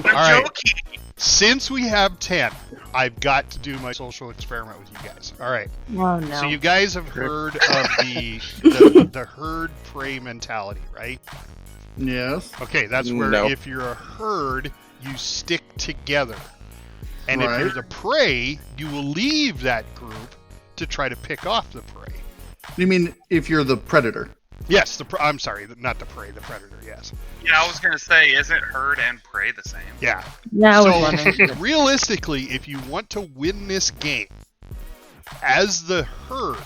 All right. Joking. Since we have 10, I've got to do my social experiment with you guys. All right. Oh no. So you guys have heard of the herd prey mentality, right? Yes. Okay, that's where No. if you're a herd, you stick together. And if Right. you're the prey, you will leave that group to try to pick off the prey. You mean if you're the predator? Yes, I'm sorry, not the prey, the predator, yes. Yeah, I was gonna say, isn't herd and prey the same? Yeah. Yeah, I was So, wondering. realistically, if you want to win this game, as the herd,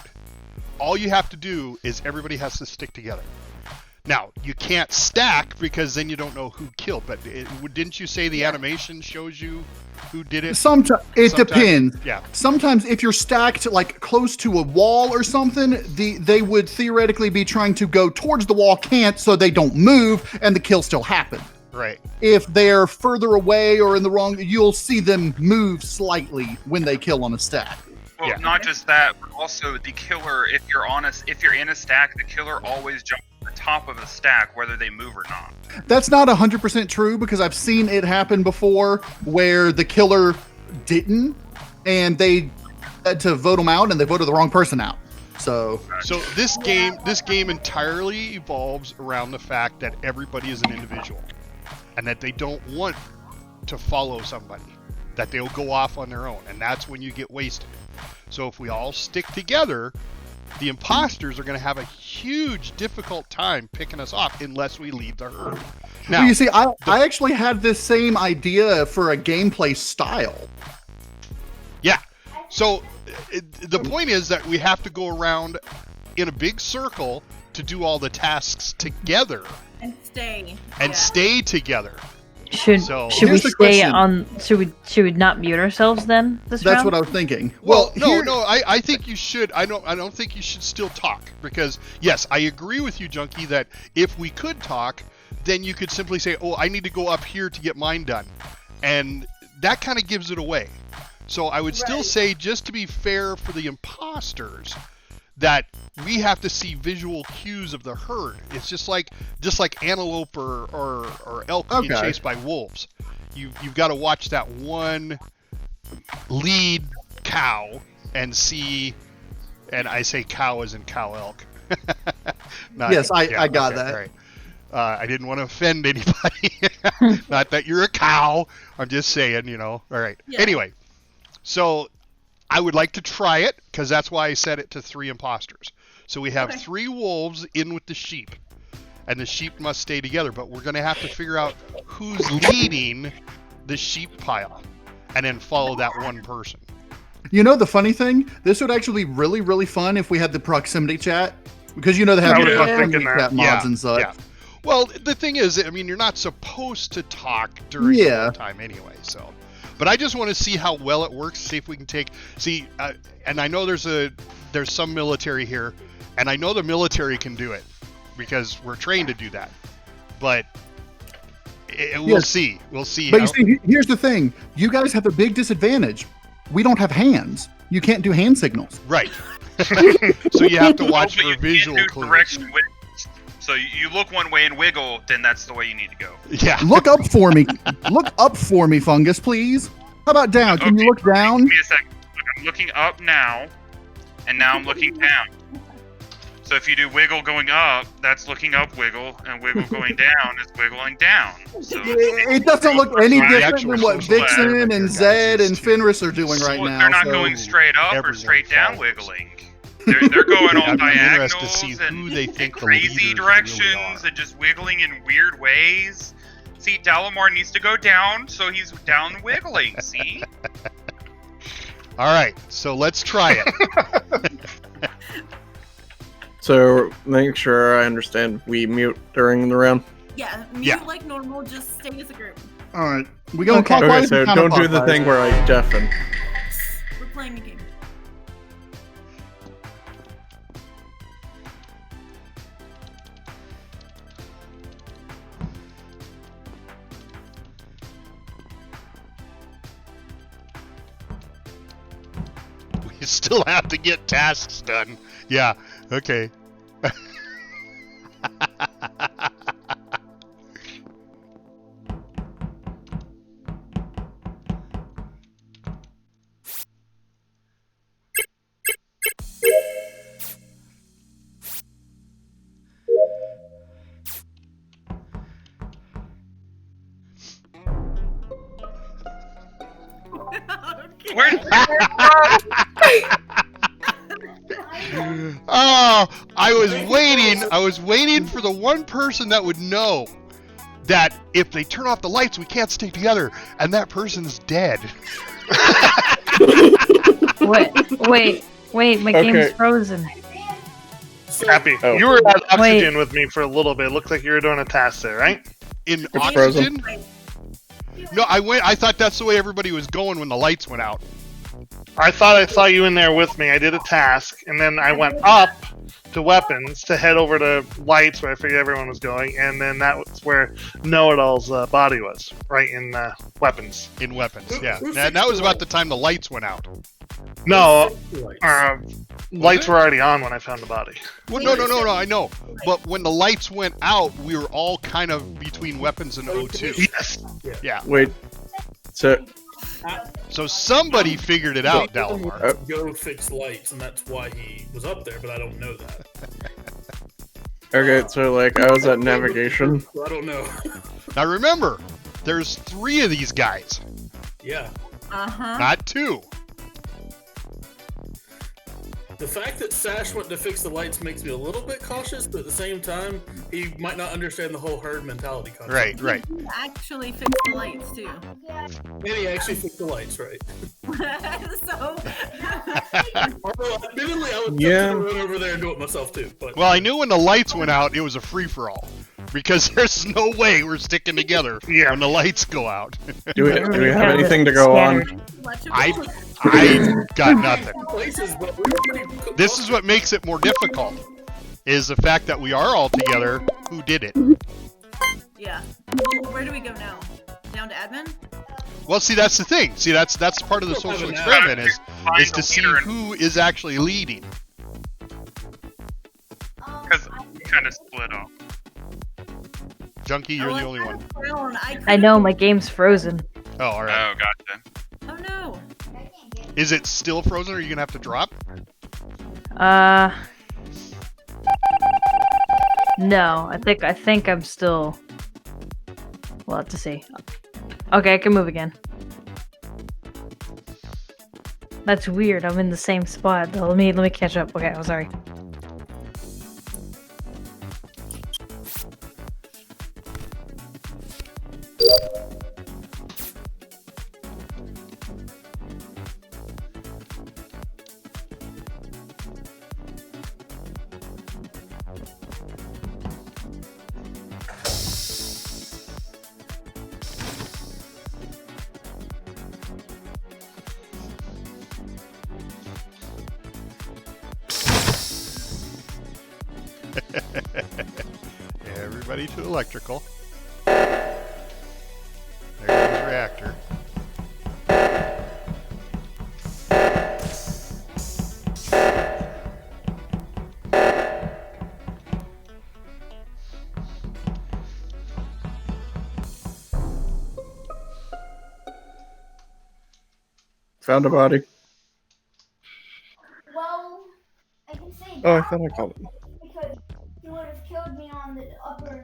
all you have to do is everybody has to stick together. Now, you can't stack because then you don't know who killed, but didn't you say the animation shows you who did it? Sometimes it Sometimes- depends. Yeah. Sometimes if you're stacked like close to a wall or something, they would theoretically be trying to go towards the wall, can't, so they don't move, and the kill still happen. Right. If they're further away or in the wrong, you'll see them move slightly when they kill on a stack. Well, Yeah. not just that, but also the killer. If you're in a stack, the killer always jumps to the top of the stack, whether they move or not. That's not 100% true because I've seen it happen before where the killer didn't, and they had to vote them out, and they voted the wrong person out. So this game entirely evolves around the fact that everybody is an individual, and that they don't want to follow somebody, that they'll go off on their own, and that's when you get wasted. So if we all stick together, the imposters are going to have a huge, difficult time picking us off unless we leave the herd. Now, well, you see, I actually had this same idea for a gameplay style. yeah. So the point is that we have to go around in a big circle to do all the tasks together And stay. and stay together. Should So- we Here's the stay question. on? Should we not mute ourselves then? This That's round? what I was thinking. Well, here- no, I think you should. I don't think you should still talk because yes, I agree with you, Junkie, that if we could talk, then you could simply say, "Oh, I need to go up here to get mine done," and that kind of gives it away. So I would still say, just to be fair for the imposters, that we have to see visual cues of the herd. It's just like antelope or elk being Okay. chased by wolves. You've got to watch that one lead cow and see, and I say cow as in cow elk. Not- Yes, I got that. Right. I didn't want to offend anybody. Not that you're a cow. I'm just saying, all right. Yeah. Anyway, so I would like to try it because that's why I set it to 3 imposters. So we have 3 wolves in with the sheep, and the sheep must stay together. But we're going to have to figure out who's leading the sheep pile, and then follow that one person. You know the funny thing? This would actually be really, really fun if we had the proximity chat. Because they have I the was proximity thinking that. chat mods and such. Yeah. Well, the thing is, I mean, you're not supposed to talk during the time anyway. So, but I just want to see how well it works. See if we can and I know there's some military here, and I know the military can do it because we're trained to do that. But we'll see. We'll see. But you see, here's the thing. You guys have a big disadvantage. We don't have hands. You can't do hand signals. Right. So you have to watch But for you can't visual do clues. direction wiggles. So you look one way and wiggle, then that's the way you need to go. Yeah. Look up for me. Look up for me, Fungus, please. How about down? Can you look down? Give me a second. I'm looking up now, and now I'm looking down. So if you do wiggle going up, that's looking up wiggle, and wiggle going down is wiggling down. So It doesn't look any The different actual than what social Vixen experiment and here, guys, Zed is and to- Fenris are doing right now. they're not so- going straight up or everyone straight down follows. wiggling. They're going all I'm interested to diagonals see who and, they and think the crazy leaders really directions are. and just wiggling in weird ways. See, Dalamar needs to go down, so he's down wiggling. See? All right, so let's try it. So make sure I understand. We mute during the round. Yeah, mute Yeah. like normal, just stay as a group. All right. We going Okay. clockwise? Okay, so and don't do the counterclockwise? thing where I deafen. We're playing the game. We still have to get tasks done. Yeah, okay. Okay. Where? Oh, I was waiting for the one person that would know that if they turn off the lights, we can't stay together, and that person's dead. Wait, my game's frozen. Happy. Oh. You were at oxygen with me for a little bit. Looked like you were doing a task there, right? In It's oxygen? frozen. No, I thought that's the way everybody was going when the lights went out. I thought I saw you in there with me. I did a task, and then I went up to weapons to head over to lights where I figured everyone was going, and then that was where Know-It-All's body was, right in weapons. In weapons, yeah. And that was about the time the lights went out. No, Lights. lights were already on when I found the body. Well, no, I know. But when the lights went out, we were all kind of between weapons and O2. Yes. Yeah. Wait. So, So somebody figured it out, Dalamar. Go fix lights, and that's why he was up there, but I don't know that. okay, so like I was at navigation. I don't know. Now remember, there's 3 of these guys, Yeah. not 2. The fact that Sash went to fix the lights makes me a little bit cautious, but at the same time, he might not understand the whole herd mentality concept. Right. You actually fixed the lights too. And he actually fixed the lights, right? So Although, admittedly, I would Yeah. run over there and do it myself too. But Well, I knew when the lights went out, it was a free-for-all. Because there's no way we're sticking together when the lights go out. Do we have anything to go on? I got nothing. places, but we were pretty This is what makes it more difficult, is the fact that we are all together. Who did it? yeah. Well, where do we go now? Down to admin? Well, see, that's the thing. See, that's part of the social experiment is to see who is actually leading. Because we kind of split off. Junkie, you're the only one. I know my game's frozen. Oh, all right. Oh, gotcha. Oh no. Is it still frozen, or are you gonna have to drop? No. I think I'm still. We'll have to see. Okay, I can move again. That's weird. I'm in the same spot though. Let me catch up. Okay, I'm sorry. Everybody to electrical. There goes the reactor. Found a body. Well, I can say Oh, I that thought I called it. because he would have killed me on the upper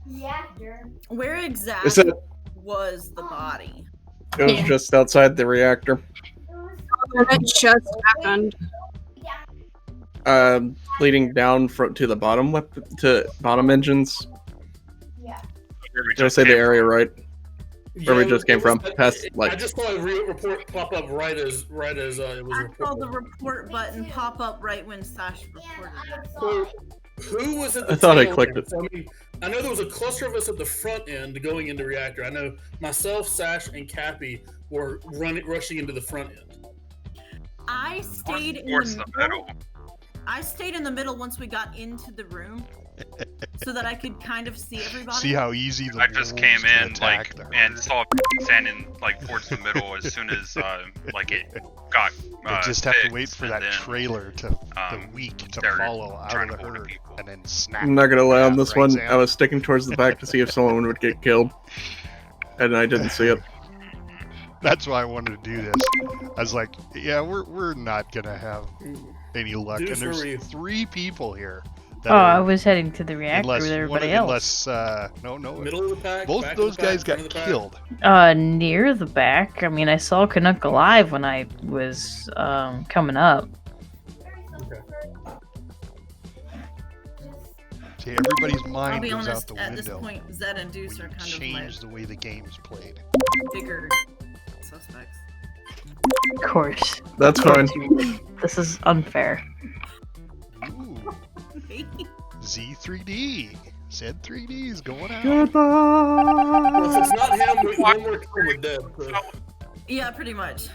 reactor. Where Is exactly it? was the body? It was just outside the reactor. It just happened. Leading down to the bottom to bottom engines. Yeah. Did I say the area right? Where we Yeah, just came it from, was- past, like- I just saw a report pop up right as it was I saw reported. the report button pop up right when Sash reported it. So, who was at the I thought I tail clicked end? it. So, I mean, I know there was a cluster of us at the front end going into reactor. I know myself, Sash, and Cappy were rushing into the front end. I stayed in Towards the the middle. middle. I stayed in the middle once we got into the room, so that I could kind of see everybody. See how easy the I just wolves came can in attack like the and herd. saw standing like towards the middle as soon as like it got. They just have to fixed, wait for and that then, trailer to the weak to they're follow out trying of the to hold herd people. and then snap. I'm not gonna lie on Yeah, this right, one. Sam? I was sticking towards the back to see if someone would get killed, and I didn't see it. That's why I wanted to do this. I was like, yeah, we're not gonna have any luck. Deuce, And where were you? there's 3 people here that Oh, I are- was heading to the reactor unless with one, everybody unless else. no, Middle of the pack. both back of those of the pack, guys front got of the pack. killed. Near the back. I mean, I saw Canuck alive when I was coming up. See, everybody's I'll mind be goes honest, out the at this window point, Zed and when Deuce you are kind of change the way the game's played. my bigger suspects. Of course. That's fine. This is unfair. Ooh, Z3D. Said 3D is going out. Well, if it's not him, one more kill, we're dead. So. Yeah, pretty much.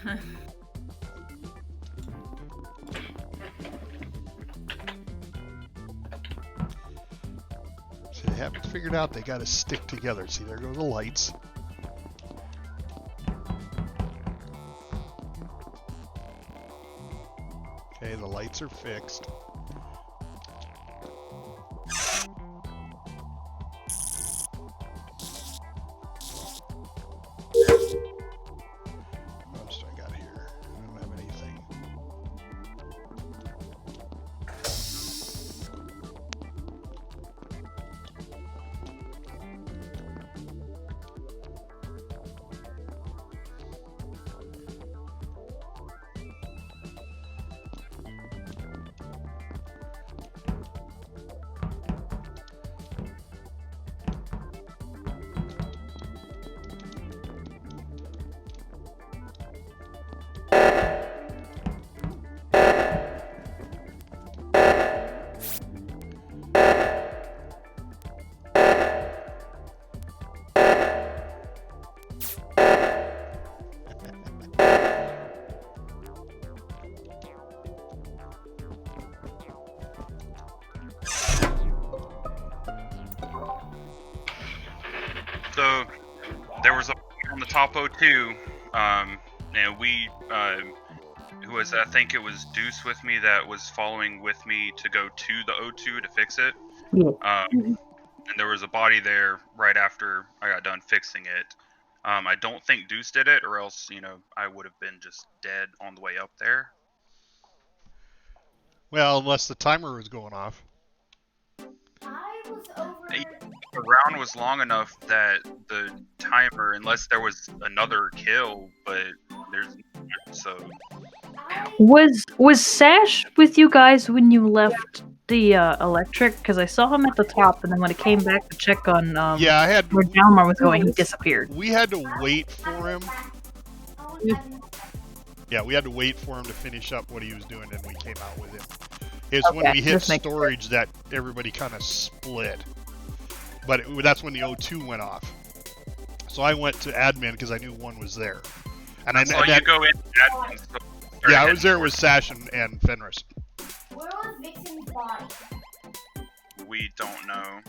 See, they haven't figured out they got to stick together. See, there go the lights. Okay, the lights are fixed. What else do I got here? I don't have anything. So there was a on the top O2, and we, who was I think it was Deuce with me that was following with me to go to the O2 to fix it. And there was a body there right after I got done fixing it. I don't think Deuce did it, or else I would have been just dead on the way up there. Well, unless the timer was going off. I was over. The round was long enough that the timer, unless there was another kill, but there's so. Was Sash with you guys when you left the electric? Because I saw him at the top, and then when I came back to check on Yeah, I had. where Jalmar was going, he disappeared. We had to wait for him. Yeah, we had to wait for him to finish up what he was doing, and we came out with him. It's when Okay, we hit this makes storage that everybody kind of split. But that's when the O2 went off. So I went to admin because I knew one was there. And I So you go in. Admin, so yeah, I was there with Sash and Fenris. Where was Vixen's body? We don't know.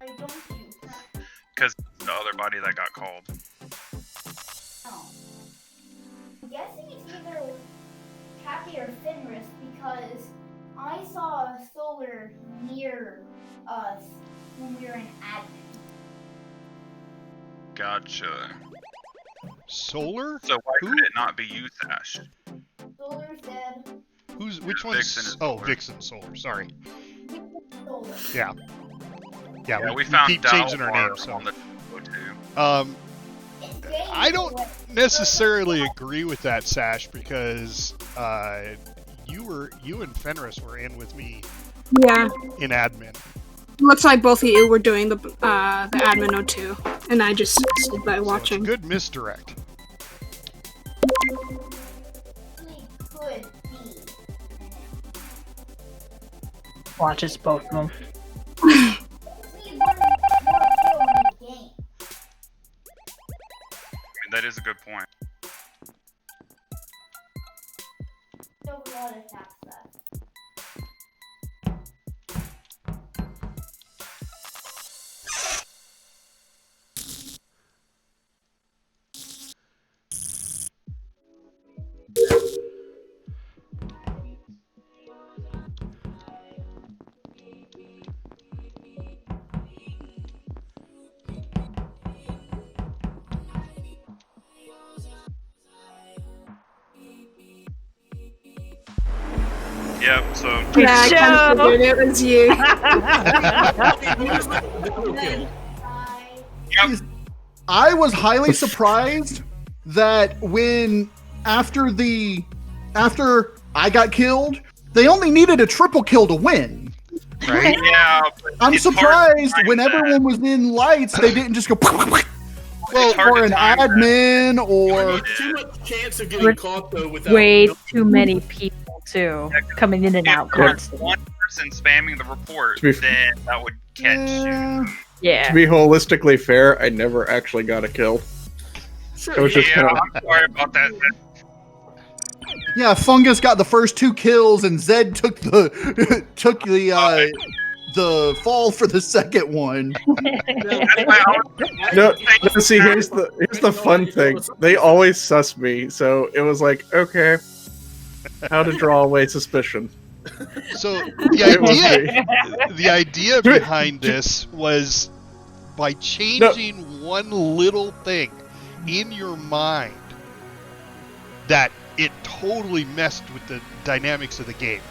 Or don't you? Because the other body that got called. Oh. I'm guessing it's either Cappy or Fenris because I saw a solar near us when we were in admin. Gotcha. Solar? So why Who? could it not be you, Sash? Solar's dead. Which one's? Vixen is Oh, Solar. Vixen Solar. Sorry. Solar. Yeah. Yeah, Yeah, we we found keep changing our Dalmar names. So. on the O2. I don't necessarily agree with that, Sash, because you and Fenris were in with me Yeah. in admin. Looks like both of you were doing the admin O2, and I just stood by So it's a watching. good misdirect. Actually could be. Watches both of them. Just need one more kill in the game. That is a good point. Still a lot of attacks left. Yep. So Yeah, I kind of figured it was you. yep. I was highly surprised that after I got killed, they only needed a triple kill to win. Right? Yeah. but I'm it's hard to surprised time when that. everyone was in lights, they didn't just go It's hard or to an time that. admin or Too much chance of getting caught though without Way no- too many people too coming in and out If there's constantly. one person spamming the report, To be- then that would catch you. To Yeah. be holistically fair, I never actually got a kill. It was just Yeah, kind of I'm sorry about that. yeah. Fungus got the first 2 kills, and Zed took the the fall for the second one. no. See, here's the fun thing. They always suss me, so it was like, okay, how to draw away suspicion. So It was the idea behind this was by changing one little thing in your mind that it totally messed with the dynamics of the game.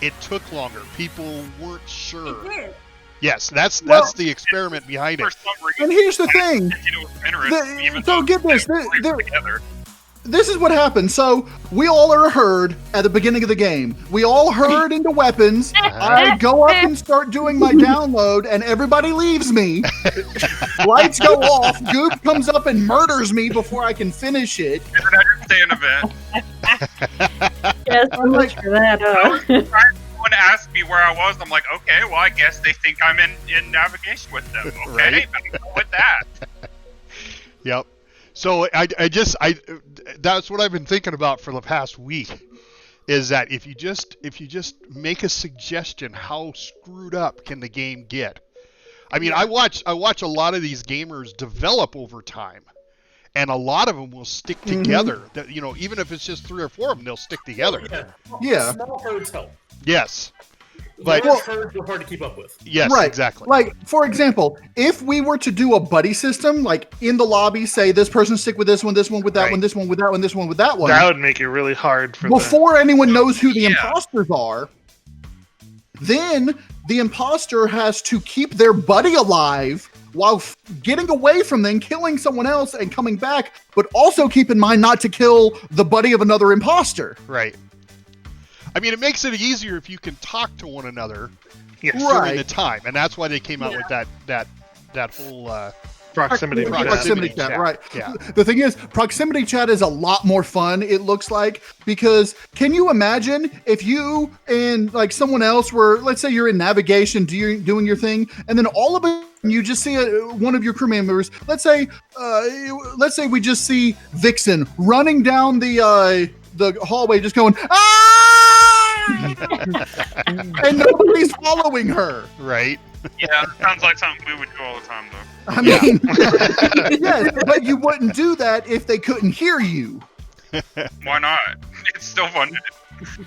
It took longer. People weren't sure. It did. Yes, that's Well- the experiment behind For it. some reason, And here's the thing. it was interesting, even So though get this. they were together. This is what happened. So we all are herd at the beginning of the game. We all herd into weapons. I go up and start doing my download, and everybody leaves me. Lights go off. Goop comes up and murders me before I can finish it. It's an understand event. Yes, so much for that. Someone asked me where I was. I'm like, okay, well, I guess they think I'm in navigation with them. Okay, Right. I go with that. Yep. So I that's what I've been thinking about for the past week, is that if you just make a suggestion, how screwed up can the game get? I mean, I watch a lot of these gamers develop over time, and a lot of them will stick together. That, you know, even if it's just 3 or 4 of them, they'll stick together. Yeah. Small herds help. Yes. But Large herds are hard to keep up with. yes, Right. exactly. Like, for example, if we were to do a buddy system, like in the lobby, say this person stick with this one with that Right. one, this one with that one, this one with that one. That would make it really hard for Before anyone knows who the Yeah. imposters are, then the imposter has to keep their buddy alive while getting away from them, killing someone else and coming back, but also keep in mind not to kill the buddy of another imposter. Right. I mean, it makes it easier if you can talk to one another Yes. during Right. the time, and that's why they came out with that whole proximity. Proximity chat. chat, right. Yeah. The thing is, proximity chat is a lot more fun, it looks like, because can you imagine if you and like someone else were, let's say you're in navigation doing your thing, and then all of a sudden you just see one of your crew members, let's say we just see Vixen running down the hallway just going, ah! And nobody's following her. Right. Yeah, sounds like something we would do all the time, though. I mean, yes, but you wouldn't do that if they couldn't hear you. Why not? It's still fun to do.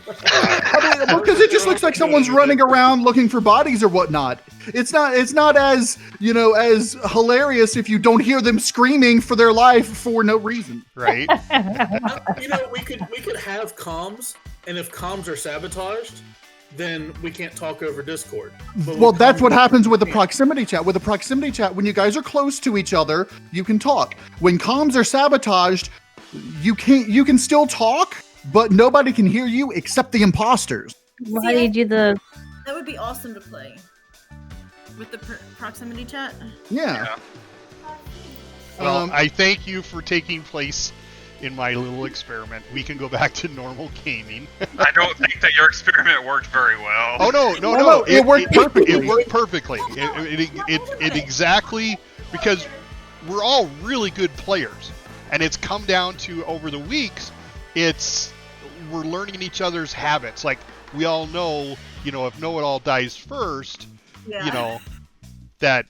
I mean, because it just looks like someone's running around looking for bodies or whatnot. It's not as, you know, as hilarious if you don't hear them screaming for their life for no reason. Right. You know, we could have comms, and if comms are sabotaged, then we can't talk over Discord. But Well, with that's comms- what happens with the proximity chat. With the proximity chat, when you guys are close to each other, you can talk. When comms are sabotaged, you can still talk, but nobody can hear you except the imposters. Well, how do you do the? That would be awesome to play with the proximity chat. Yeah. Well, I thank you for taking place in my little experiment. We can go back to normal gaming. I don't think that your experiment worked very well. Oh no! No, it worked perfectly. It worked perfectly. It exactly, because we're all really good players, and it's come down to over the weeks. We're learning each other's habits. Like we all know, you know, if know-it-all dies first, Yeah. you know, that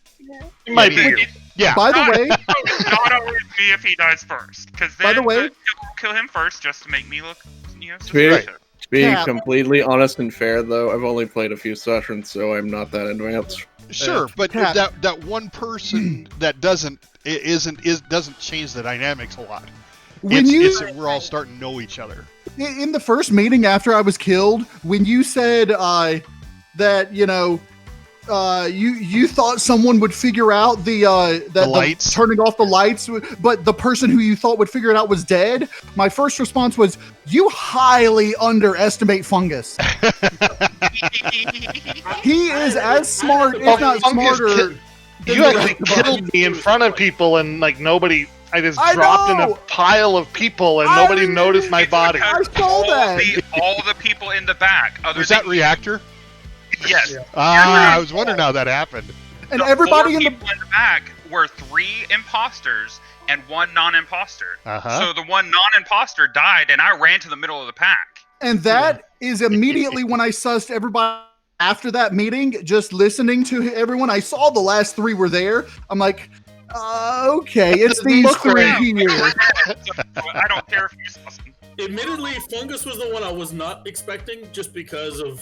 It might be you. yeah. By the way, Not always me if he dies first, because then By the way- kill him first just to make me look, you know, Be- suspicious. To be Cap. completely honest and fair, though, I've only played a few sessions, so I'm not that advanced. Sure, but Pat. that one person that doesn't change the dynamics a lot. we're all starting to know each other. In the first meeting after I was killed, when you said that you thought someone would figure out the lights, turning off the lights, but the person who you thought would figure it out was dead. My first response was, "You highly underestimate Fungus. He is as smart, if not smarter." You actually killed me in front of people, and like nobody. I just dropped in a pile of people, and nobody noticed my body. I saw that. All the people in the back. Was that reactor? Yes. Yeah. I was wondering how that happened. And everybody in the back were 3 imposters and 1 non-imposter. So the 1 non-imposter died, and I ran to the middle of the pack. And that is immediately when I sussed everybody. After that meeting, just listening to everyone, I saw the last 3 were there. I'm like, okay, it's these 3 here. I don't care if you suss them. Admittedly, Fungus was the one I was not expecting, just because of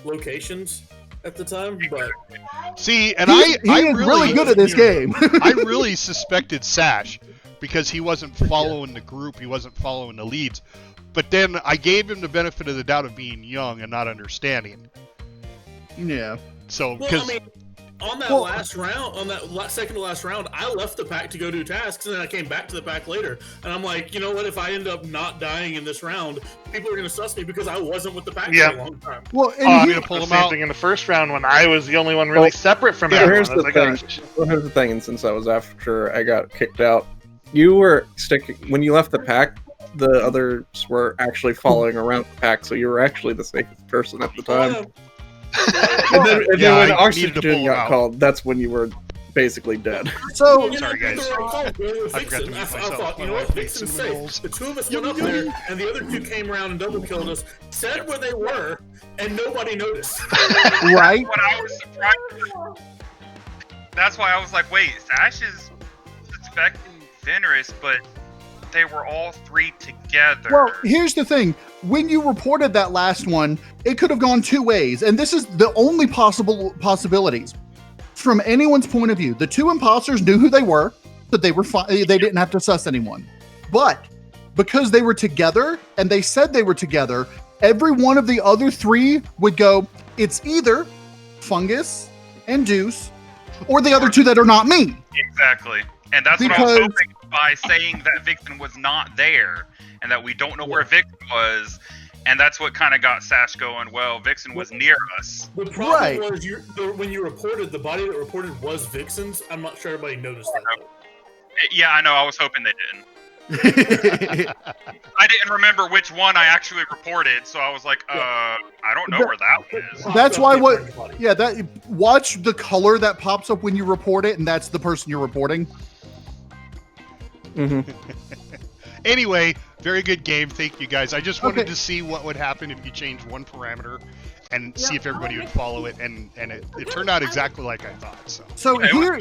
locations at the time. But see, and he is really good at this game. I really suspected Sash because he wasn't following the group, he wasn't following the leads. But then I gave him the benefit of the doubt of being young and not understanding. Yeah. So, because on that last round, on that second to last round, I left the pack to go do tasks, and then I came back to the pack later. And I'm like, you know what? If I end up not dying in this round, people are going to suss me because I wasn't with the pack for a long time. Well, I'm going to pull them out in the first round when I was the only one really separate from everyone. Here's the thing, and since I was after I got kicked out, you were sticking when you left the pack. The others were actually following around the pack, so you were actually the safest person at the time. And then when oxygen got called, that's when you were basically dead. So sorry, guys. I thought, you know what, Vixen's safe. The 2 of us went up there, and the other 2 came around and double killed us, said where they were, and nobody noticed. Right? What I was surprised. That's why I was like, wait, Sash is suspecting Fenris, but they were all 3 together. Well, here's the thing. When you reported that last one, it could have gone 2 ways, and this is the only possibilities. From anyone's point of view, the 2 imposters knew who they were, but they didn't have to suss anyone. But because they were together, and they said they were together, every one of the other 3 would go, it's either Fungus and Deuce, or the other 2 that are not me. Exactly. And that's what I was hoping by saying that Vixen was not there and that we don't know where Vixen was, and that's what kind of got Sash going, well, Vixen was near us. The problem was when you reported, the body that reported was Vixen's. I'm not sure everybody noticed that. Yeah, I know. I was hoping they didn't. I didn't remember which one I actually reported, so I was like, I don't know where that one is. That's why watch the color that pops up when you report it, and that's the person you're reporting. Mm-hmm. Anyway, very good game. Thank you, guys. I just wanted to see what would happen if you changed one parameter and see if everybody would follow it, and it turned out exactly like I thought. So here